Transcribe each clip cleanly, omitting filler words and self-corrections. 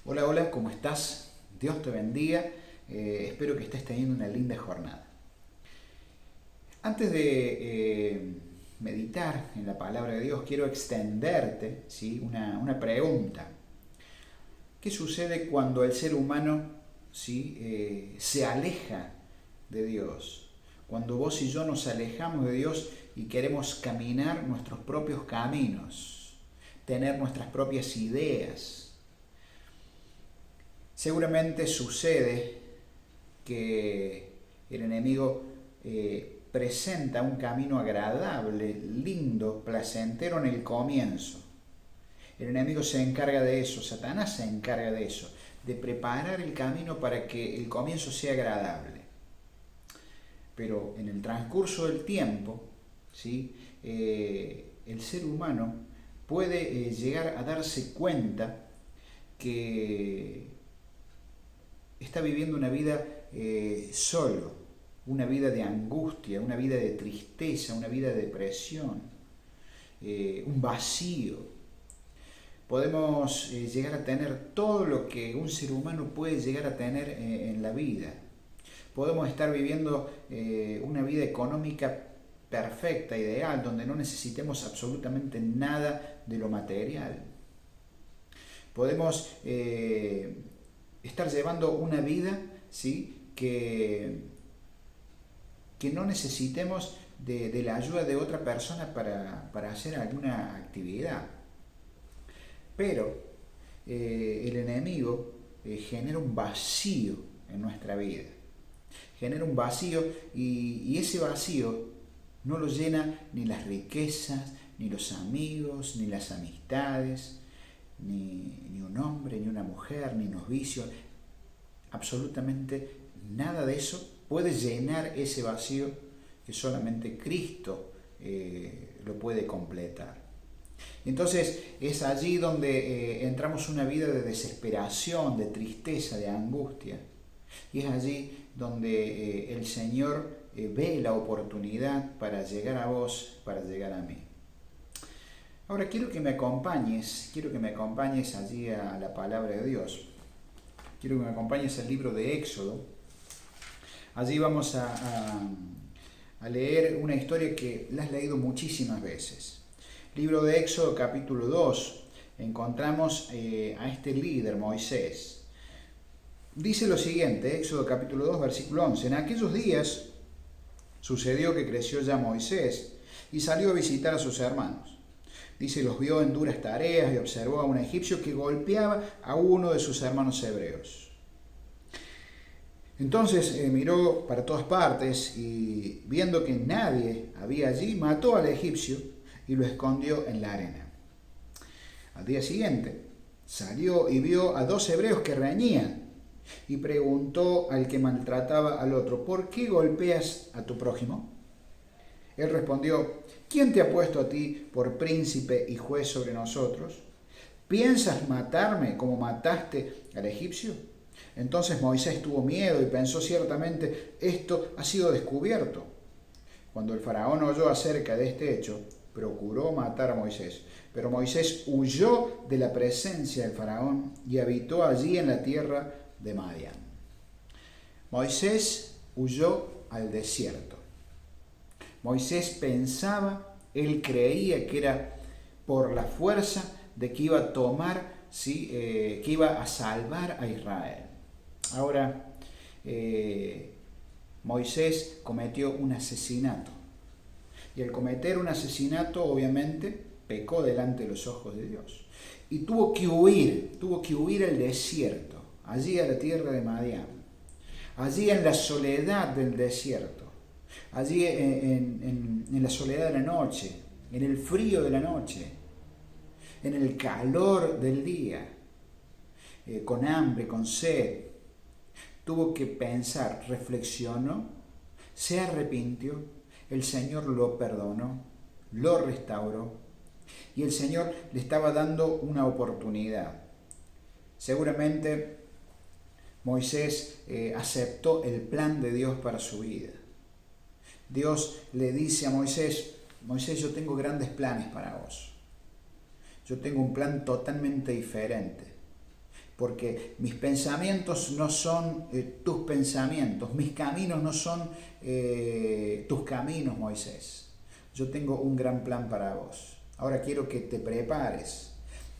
Hola, hola, ¿cómo estás? Dios te bendiga. Espero que estés teniendo una linda jornada. Antes de meditar en la palabra de Dios, quiero extenderte, ¿sí? una pregunta. ¿Qué sucede cuando el ser humano, ¿sí? Se aleja de Dios? Cuando vos y yo nos alejamos de Dios y queremos caminar nuestros propios caminos, tener nuestras propias ideas. Seguramente sucede que el enemigo presenta un camino agradable, lindo, placentero en el comienzo. El enemigo se encarga de eso, Satanás se encarga de eso, de preparar el camino para que el comienzo sea agradable. Pero en el transcurso del tiempo, ¿sí? El ser humano puede llegar a darse cuenta que está viviendo una vida solo, una vida de angustia, una vida de tristeza, una vida de depresión, un vacío. Podemos llegar a tener todo lo que un ser humano puede llegar a tener en la vida. Podemos estar viviendo una vida económica perfecta, ideal, donde no necesitemos absolutamente nada de lo material. Podemos estar llevando una vida, ¿sí? que no necesitemos de la ayuda de otra persona para hacer alguna actividad. Pero el enemigo genera un vacío en nuestra vida. Genera un vacío y ese vacío no lo llena ni las riquezas, ni los amigos, ni las amistades, ni un hombre, ni una mujer, ni los vicios. Absolutamente nada de eso puede llenar ese vacío que solamente Cristo lo puede completar. Entonces es allí donde entramos una vida de desesperación, de tristeza, de angustia. Y es allí donde el Señor ve la oportunidad para llegar a vos, para llegar a mí. Ahora quiero que me acompañes allí a la palabra de Dios. Quiero que me acompañes al libro de Éxodo. Allí vamos a leer una historia que la has leído muchísimas veces. Libro de Éxodo capítulo 2. Encontramos a este líder, Moisés. Dice lo siguiente, Éxodo capítulo 2, versículo 11. En aquellos días sucedió que creció ya Moisés y salió a visitar a sus hermanos. Dice, los vio en duras tareas y observó a un egipcio que golpeaba a uno de sus hermanos hebreos. Entonces miró para todas partes y viendo que nadie había allí, mató al egipcio y lo escondió en la arena. Al día siguiente salió y vio a dos hebreos que reñían y preguntó al que maltrataba al otro, ¿por qué golpeas a tu prójimo? Él respondió, ¿quién te ha puesto a ti por príncipe y juez sobre nosotros? ¿Piensas matarme como mataste al egipcio? Entonces Moisés tuvo miedo y pensó ciertamente, esto ha sido descubierto. Cuando el faraón oyó acerca de este hecho, procuró matar a Moisés. Pero Moisés huyó de la presencia del faraón y habitó allí en la tierra de Madián. Moisés huyó al desierto. Moisés pensaba, él creía que era por la fuerza de que iba a tomar, ¿sí? Que iba a salvar a Israel. Ahora, Moisés cometió un asesinato. Y al cometer un asesinato, obviamente, pecó delante de los ojos de Dios. Y tuvo que huir al desierto, allí a la tierra de Madián, allí en la soledad del desierto, allí en la soledad de la noche, en el frío de la noche, en el calor del día, con hambre, con sed. Tuvo que pensar, reflexionó, se arrepintió, el Señor lo perdonó, lo restauró y el Señor le estaba dando una oportunidad. Seguramente Moisés aceptó el plan de Dios para su vida. Dios le dice a Moisés, Moisés, yo tengo grandes planes para vos. Yo tengo un plan totalmente diferente. porque mis pensamientos no son tus pensamientos, mis caminos no son tus caminos, Moisés. Yo tengo un gran plan para vos. Ahora quiero que te prepares,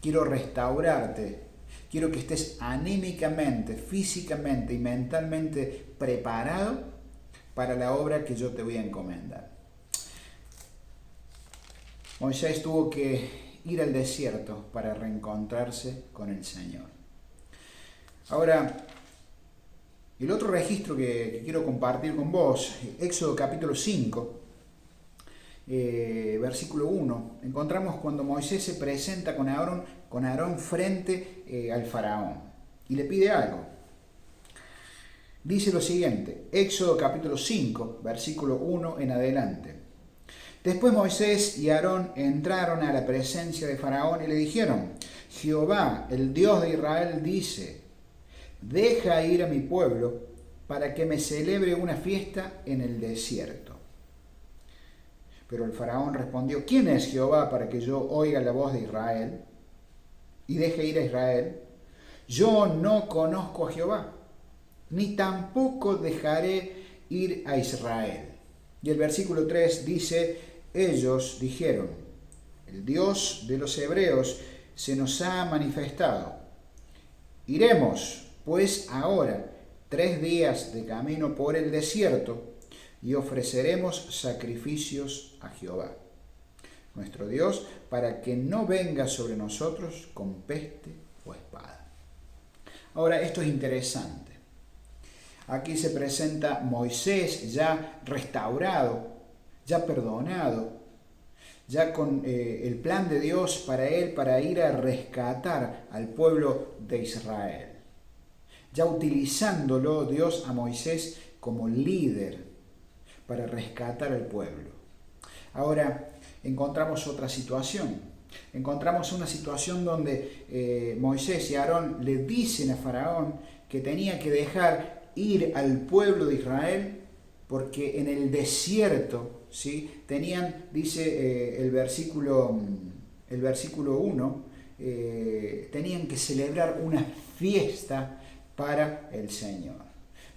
quiero restaurarte, quiero que estés anímicamente, físicamente y mentalmente preparado para la obra que yo te voy a encomendar. Moisés tuvo que ir al desierto para reencontrarse con el Señor. Ahora, el otro registro que quiero compartir con vos, Éxodo capítulo 5, versículo 1, encontramos cuando Moisés se presenta con Aarón frente al faraón y le pide algo. Dice lo siguiente, Éxodo capítulo 5, versículo 1 en adelante. Después Moisés y Aarón entraron a la presencia de Faraón y le dijeron, Jehová, el Dios de Israel, dice, deja ir a mi pueblo para que me celebre una fiesta en el desierto. Pero el Faraón respondió, ¿quién es Jehová para que yo oiga la voz de Israel y deje ir a Israel? Yo no conozco a Jehová, ni tampoco dejaré ir a Israel. Y el versículo 3 dice, ellos dijeron, el Dios de los hebreos se nos ha manifestado. Iremos, pues ahora, 3 días de camino por el desierto y ofreceremos sacrificios a Jehová, nuestro Dios, para que no venga sobre nosotros con peste o espada. Ahora, esto es interesante. Aquí se presenta Moisés ya restaurado, ya perdonado, ya con el plan de Dios para él, para ir a rescatar al pueblo de Israel. Ya utilizándolo Dios a Moisés como líder para rescatar al pueblo. Ahora encontramos otra situación. Encontramos una situación donde Moisés y Aarón le dicen a Faraón que tenía que dejar ir al pueblo de Israel porque en el desierto, ¿sí? Tenían, dice el versículo 1, tenían que celebrar una fiesta para el Señor.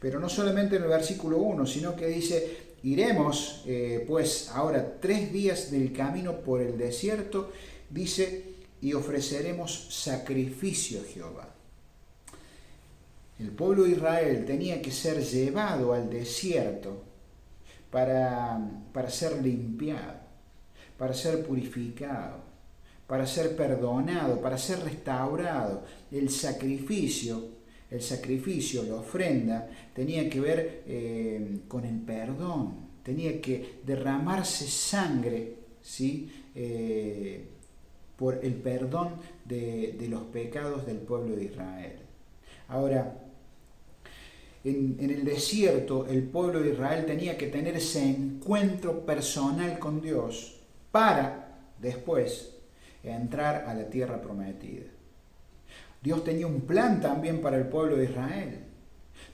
Pero no solamente en el versículo 1, sino que dice, iremos pues ahora 3 días del camino por el desierto, dice, y ofreceremos sacrificio a Jehová. El pueblo de Israel tenía que ser llevado al desierto para ser limpiado, para ser purificado, para ser perdonado, para ser restaurado. El sacrificio, la ofrenda, tenía que ver con el perdón, tenía que derramarse sangre, ¿sí? Por el perdón de los pecados del pueblo de Israel. Ahora, en el desierto, el pueblo de Israel tenía que tener ese encuentro personal con Dios para después entrar a la tierra prometida. Dios tenía un plan también para el pueblo de Israel,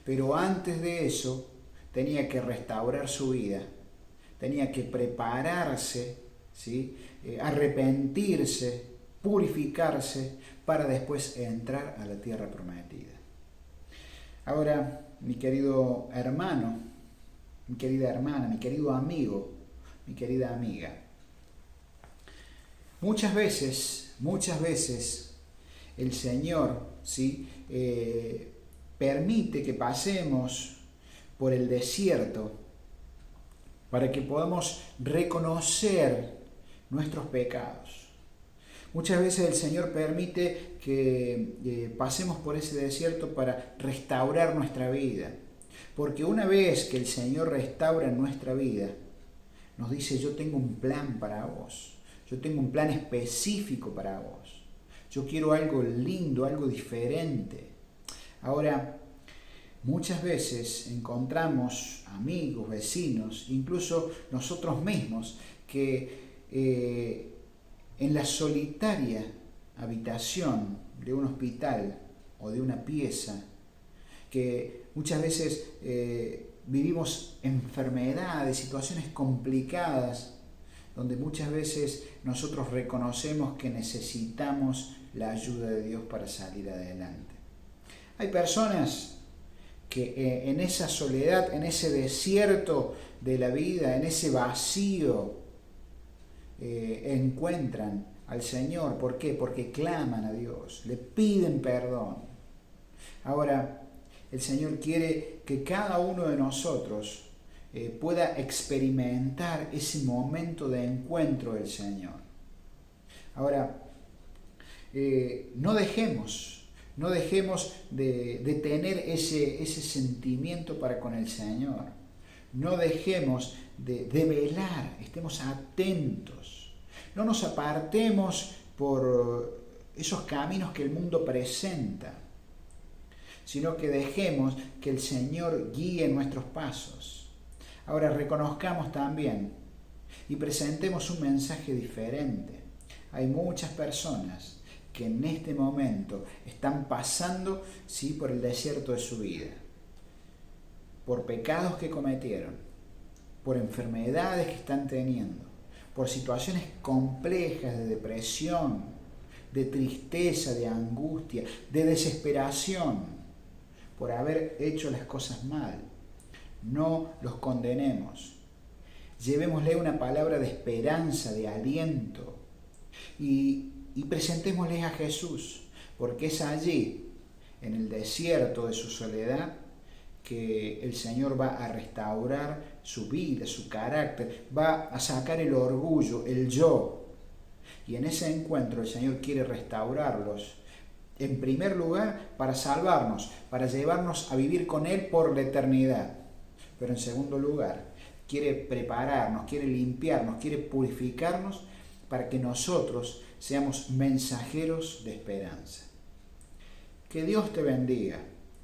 pero antes de eso tenía que restaurar su vida, tenía que prepararse, ¿sí? Arrepentirse, purificarse para después entrar a la tierra prometida. Ahora, mi querido hermano, mi querida hermana, mi querido amigo, mi querida amiga, muchas veces el Señor, ¿sí? Permite que pasemos por el desierto para que podamos reconocer nuestros pecados. Muchas veces el Señor permite que pasemos por ese desierto para restaurar nuestra vida. Porque una vez que el Señor restaura nuestra vida, nos dice, yo tengo un plan para vos. Yo tengo un plan específico para vos. Yo quiero algo lindo, algo diferente. Ahora, muchas veces encontramos amigos, vecinos, incluso nosotros mismos, que en la solitaria habitación de un hospital o de una pieza, que muchas veces vivimos enfermedades, situaciones complicadas, donde muchas veces nosotros reconocemos que necesitamos la ayuda de Dios para salir adelante. Hay personas que en esa soledad, en ese desierto de la vida, en ese vacío, encuentran al Señor. ¿Por qué? Porque claman a Dios, le piden perdón. Ahora, el Señor quiere que cada uno de nosotros pueda experimentar ese momento de encuentro del Señor. Ahora, no dejemos de tener ese sentimiento para con el Señor. No dejemos de velar, estemos atentos. No nos apartemos por esos caminos que el mundo presenta, sino que dejemos que el Señor guíe nuestros pasos. Ahora reconozcamos también y presentemos un mensaje diferente. Hay muchas personas que en este momento están pasando, sí, por el desierto de su vida, por pecados que cometieron, por enfermedades que están teniendo, por situaciones complejas de depresión, de tristeza, de angustia, de desesperación, por haber hecho las cosas mal. No los condenemos. Llevémosle una palabra de esperanza, de aliento, y presentémosles a Jesús, porque es allí, en el desierto de su soledad, que el Señor va a restaurar su vida, su carácter, va a sacar el orgullo, el yo. Y en ese encuentro el Señor quiere restaurarlos, en primer lugar, para salvarnos, para llevarnos a vivir con Él por la eternidad. Pero en segundo lugar, quiere prepararnos, quiere limpiarnos, quiere purificarnos para que nosotros seamos mensajeros de esperanza. Que Dios te bendiga,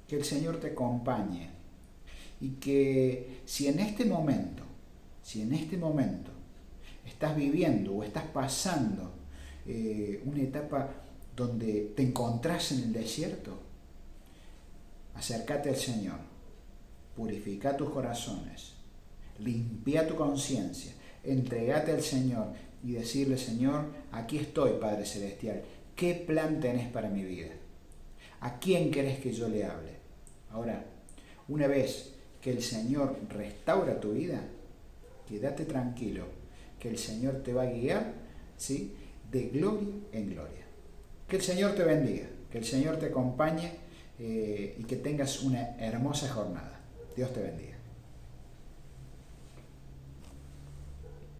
que el Señor te acompañe y que si en este momento estás viviendo o estás pasando una etapa donde te encontrás en el desierto, acércate al Señor, purifica tus corazones, limpia tu conciencia, entregate al Señor y decirle: Señor, aquí estoy, Padre Celestial, ¿qué plan tenés para mi vida? ¿A quién querés que yo le hable? Ahora, una vez que el Señor restaura tu vida, quédate tranquilo, que el Señor te va a guiar, ¿sí?, de gloria en gloria. Que el Señor te bendiga, que el Señor te acompañe y que tengas una hermosa jornada. Dios te bendiga.